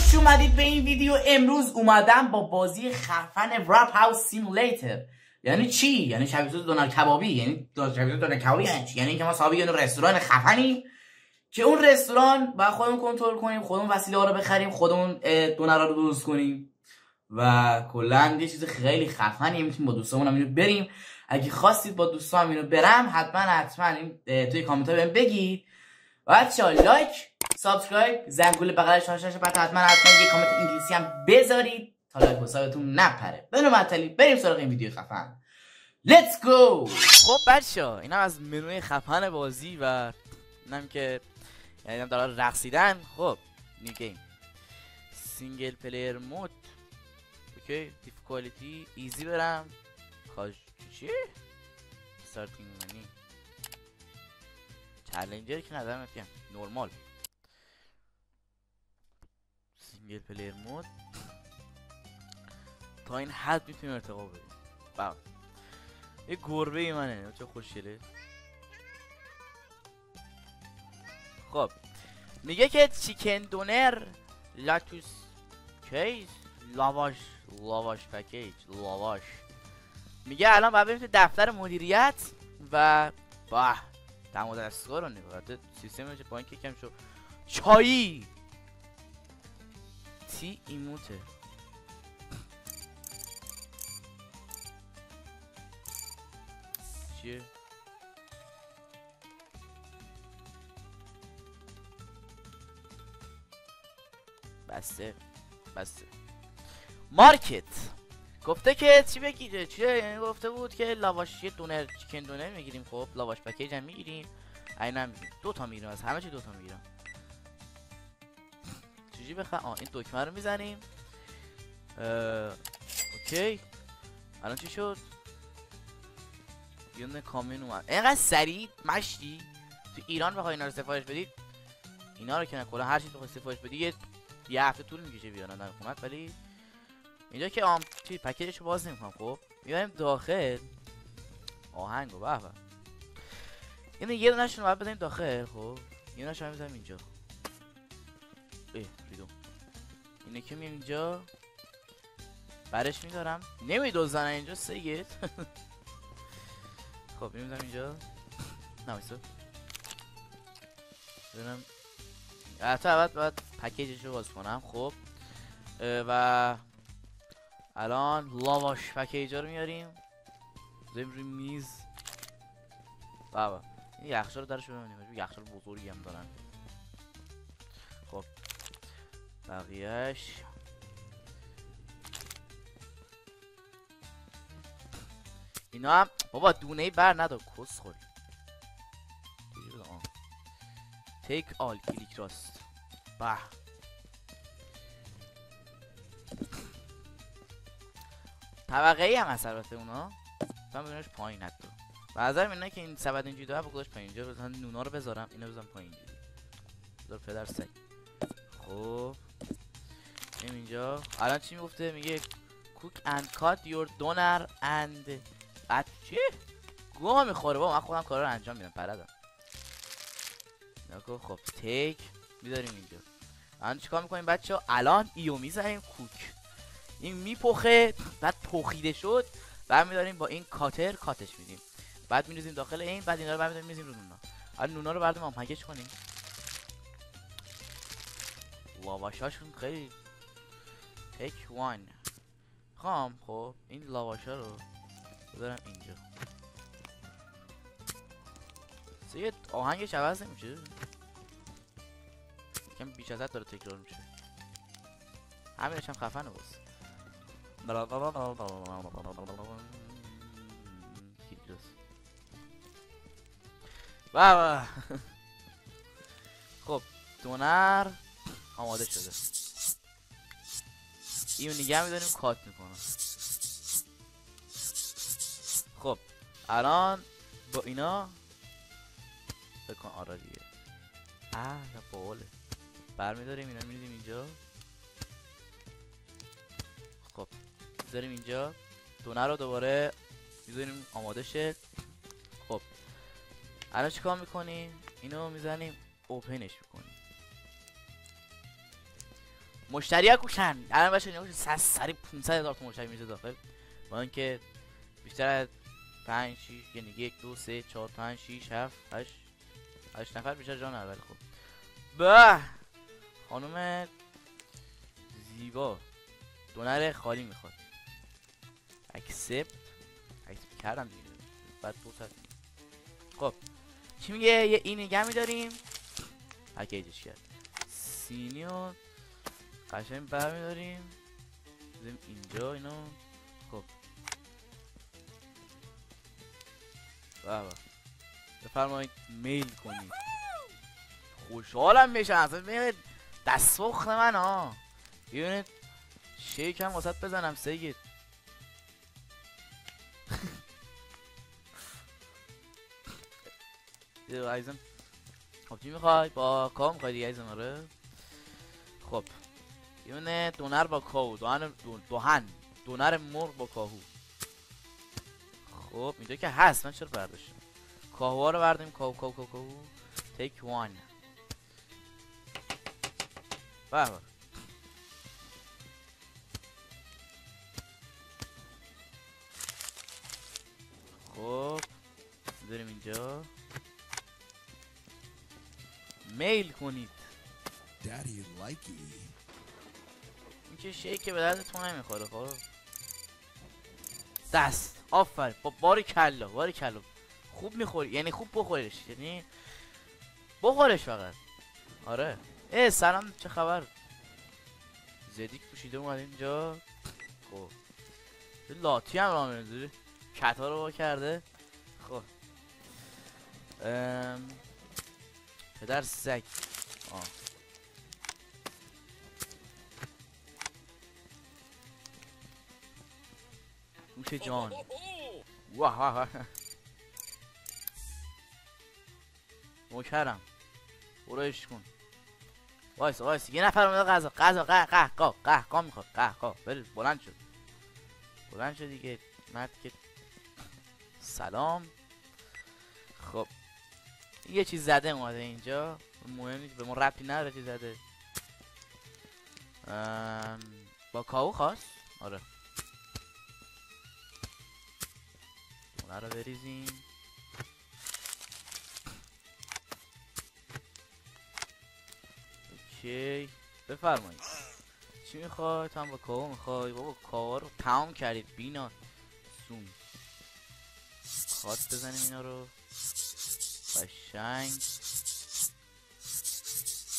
خوش اومدید به این ویدیو. امروز اومدم با بازی خفن رپ هاوس سیمولیتر. یعنی چی؟ یعنی شبیه دونالد کبابی. یعنی شبیه دونالد کبابی یعنی چی؟ یعنی اینکه ما صاحب یه رستوران خفنی که اون رستوران با خودمون کنترل کنیم، خودمون وسیله ها رو بخریم، خودمون دونرها رو درست کنیم و کلا یه چیز خیلی خفنی. میتونیم با دوستامون هم اینو بریم. اگه خواستید با دوستام اینو برم حتما این توی کامنت ها بهم بگید. بچه‌ها لایک، سابسکرایب، زنگوله بغلش نشه، بعد حتما یه کامنت انگلیسی هم بذارید تا لایک حسابتون نپره. بدون معطلی بریم سراغ این ویدیو خفن. لیتس گو. خب بچه‌ها اینا از منوی خفن بازی و اینم که یعنی داره رقصیدن. خب نیو گیم سینگل پلیر مود. اوکی دیفیکالتی ایزی برم. چی؟ استارتینگ منی چالنجر که ندارم میگم نورمال. سینگل پلیر مود تا این حد میتونیم ارتقا بدیم. واو یه گربه ای منه چه خوشگله. خب میگه که چیکن دونر لاتوس کیس لاواش پکیج لاواش. میگه الان باید بریم تو دفتر مدیریت و دم دستگاه رو نگاه سیستم میشه پایین که کم شو چایی تی ایموته. چیه؟ بسته مارکت گفته که چی بگیره چیه. یعنی گفته بود که لاواشی دونر چیکن دونر میگیریم. خب لاواش پکیج هم میگیریم. اینا هم میگیریم. 2 تا میگیریم. از همه چی 2 تا میگیرم. چجوری بخوام این دکمه رو میزنیم. اوکی الان چی شد؟ یه کامیون اومد. اینقدر سریع مشتی. تو ایران بخوای اینا رو سفارش بدید، اینا رو که کلا هر چی بخوای سفارش بدی یه هفته طول میکشه بیارن در خونت. ولی اینجا که چی پکیجشو باز نمیکنم. خب میبریم داخل آهنگو به اینو یه دونه‌شون رو باید بزنیم داخل. خب یه دونه‌شو هم میذاریم اینجا. ریدو اینه که میام اینجا برش میدارم نمیدوزن اینجا سیگت. خب اینو میذارم اینجا نمیسو ببینم البته باید پکیجشو باز کنم. خب و الان لاواش پکیجا رو میاریم بذاریم روی میز. بابا این یخچال رو درش ببینیم. یخچال بزرگی هم دارن. خب بقیهش اینا هم بابا دونه بر ندار کس خوری. تیک آل کلیک راست. طبقه ای هم هست البته اونا. من ببینمش پایین حتی. بعضا اینا که این سبد اینجوری داره بگذارش پایین. اینجا بزنم نونا رو بذارم. اینو بزنم پایین اینجوری. بذار پدر سگ. خب اینجا الان چی میگفته؟ میگه cook and cut your donor and چی؟ گوه میخوره بابا. من خودم کارا رو انجام میدم پردم. خب تیک میذاریم اینجا. الان چیکار میکنیم بچه‌ها؟ الان ایو میذاریم کوک. این میپخه بعد پخیده شد بعد میداریم با این کاتش میدیم. بعد میریزیم داخل این. بعد اینا رو برمی‌داریم میریزیم رو نونا. الان نونا رو برداریم پاکیج کنیم. لاواشاشون خیلی تیک وان. خب این لاواشا رو بذارم اینجا. سید آهنگش عوض نمیشه. یکم بیش از حد داره تکرار میشه. همینش هم خفنه باز. خب دونر آماده شده. اینو نگه میداریم کات میکنم. خب الان با اینا بکن. آره دیگه نه باله. برمیداریم اینا میریزیم اینجا. خب میذاریم اینجا. دونه رو دوباره میذاریم آماده شه. خب الان چیکار میکنیم؟ اینو میزنیم اوپنش میکنیم. مشتری ها کوشن الان بشه نگوش سری 500,000 تا مشتری میشه داخل با اینکه بیشتر از 5 6 یعنی 1 2 3 4 5 6 7 8 نفر بیشتر جا نداره. خب به خانم زیبا دونر خالی میخواد. اکسپت کردم دیگه بعد 200. خب چی میگه؟ یه این نگه میداریم پکیجش کرد. سینیو قشنگ برمیداریم بزنیم اینجا اینو. خب بابا بفرمایید میل کنید. خوشحالم میشم اصلا میاد دستفخت من ها. ببینید شیک هم واسط بزنم سید. عزیزم خب چی میخوای؟ با کاهو میخوای دیگه عزیزم؟ آره خب یه دونر با کاهو دونر مرغ با کاهو. خب اینجا که هست من چرا برداشتم؟ کاهوها رو برداریم. کاهو تیک وان. بابا خب بریم اینجا میل کنید. این که شیک به دردتون نمیخوره. خب دست آفر با باری کلا خوب میخوری یعنی خوب بخوریش یعنی بخورش فقط. آره سلام چه خبر؟ زدیک پوشیده اومد اینجا. خب لاتی هم راه میندازه کتا رو با کرده. خب پدر سگ نوش جان. واه نوکرم برو عشق کن. وایس یه نفر اومده قهقا میخواد. قهقا بلند شد دیگه مرد که سلام. خب یه چیز زده اومده اینجا مهم نیست به ما ربطی نداره چی زده. با کاهو خواست. آره دونه رو بریزیم. اوکی بفرمایید چی میخوای؟ هم با کاهو میخوای؟ بابا کاهو رو تمام کردید بینا سوم. خواست بزنیم اینا رو قشنگ.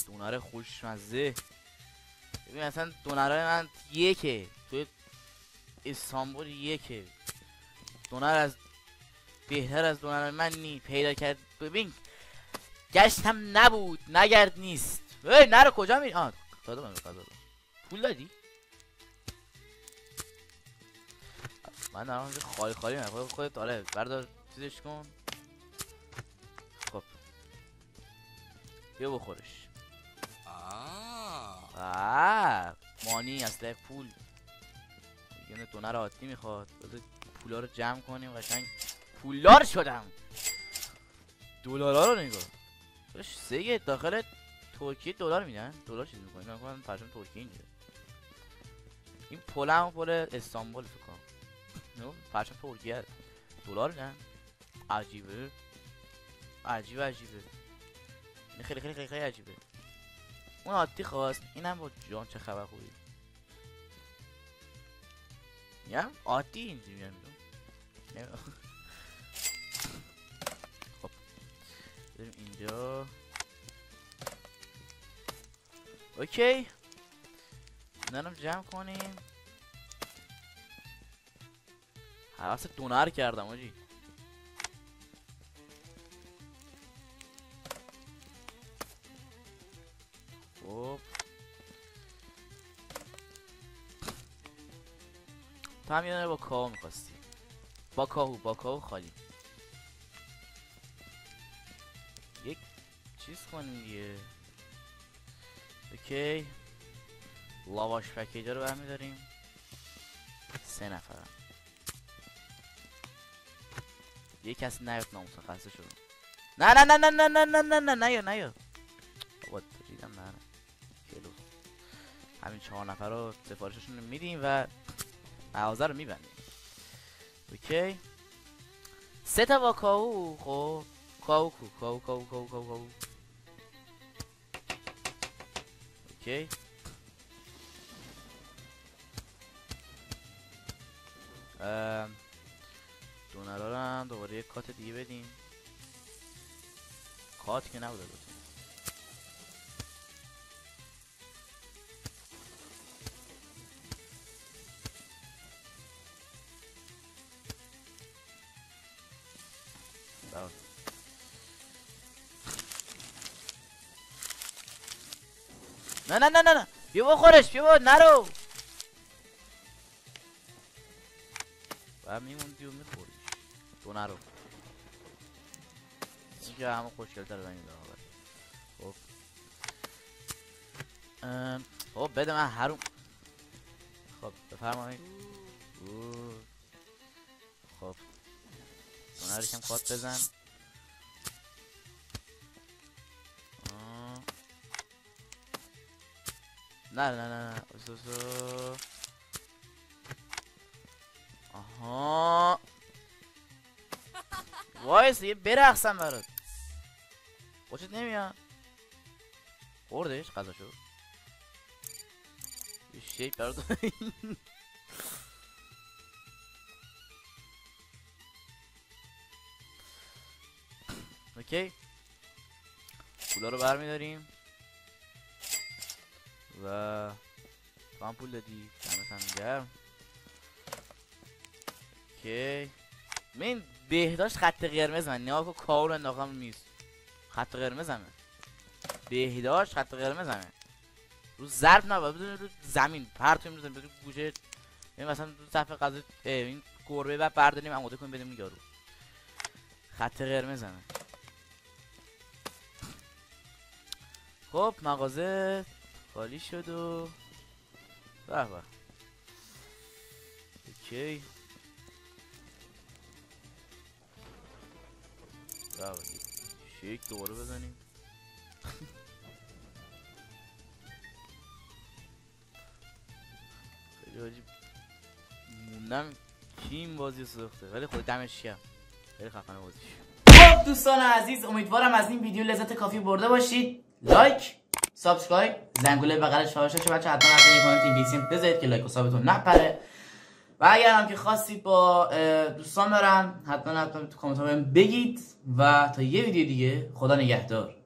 دونر خوشمزه. ببین اصلا دونرهای من یکه توی استانبول یکه. دونر از بهتر از دونر من نی پیدا کرد. ببین گشتم نبود نگرد نیست. نرو کجا میری؟ داده من قضا پول دادی؟ من دارم اینجا خالی میکنم. خودت آره بردار چیزش کن. خب بیا بخورش. مانی اصلا پول یه دونر عادی میخواد. بذار پولا رو جمع کنیم قشنگ پولدار شدم. دلارا رو نگاه سه داخل ترکیه دلار میدن. دلار چیز میکنیم من کنم پرچم ترکیه اینجا. این پول هم پول استانبول فکر کنم پرچم ترکیه دلار میدن. عجیبه خیلی عجیبه. اون عادی خواست اینم با جان چه خبر خوبی میگم عادی اینجوری میگم. خب بریم اینجا. اوکی اینا رو جمع کنیم. حواس دونر کردم آجی. خب تو هم یه با کاهو میخواستی. با کاهو خالی یک چیز کنیم دیگه. اوکی لاواش پکیجا رو برمیداریم. 3 نفرم. یه کسی نیاد ناموسا خسته شدم. نه یا بابا ریدم نه کلو همین 4 نفر رو سفارششون رو میدیم و مغازه رو میبندیم. اوکی 3 تا واکاو. خب کاو اوکی دونرها رو هم دوباره یک کات دیگه بدیم. کات که نبوده بود. نه نه نه نه نه بیا بخورش، بیا نرو. و میموندی و میخوریش دونه رو. این که همه خوشگل تر بنید خب خب بده من هروم. خب بفرمایید. خب دونه رو کم کات بزن. نه نه نه نه آها وایس یه برقصم برات. خوشت نمیاد؟ خوردش غذاشو یه شیپ برات. اوکی پولا رو برمیداریم و تو هم پول دادی دمت هم گرم. اوکی من بهداشت خط قرمز من نگاه کن کاور انداختم میز خط قرمز همه. بهداشت خط قرمز همه رو ضرب نباید بدون رو زمین پرتو میرزن بدون گوشه. این مثلا رو صفحه غذا این گربه بعد برداریم اماده کنیم بدیم یارو خط قرمز همه. خب مغازه خالی شد و به به اوکی شیک دوباره بزنیم. خیلی عجیب موندم کی این بازی ساخته ولی خود دمش گرم خیلی خفنه بازیش. خب دوستان عزیز امیدوارم از این ویدیو لذت کافی برده باشید. لایک سابسکرایب زنگوله بغلش فعال شه بچه. حتما این کامنت انگلیسی بذارید که لایک و سابتون نپره. و اگر هم که خواستید با دوستان دارم حتما تو کامنت ها بگید. و تا یه ویدیو دیگه خدا نگهدار.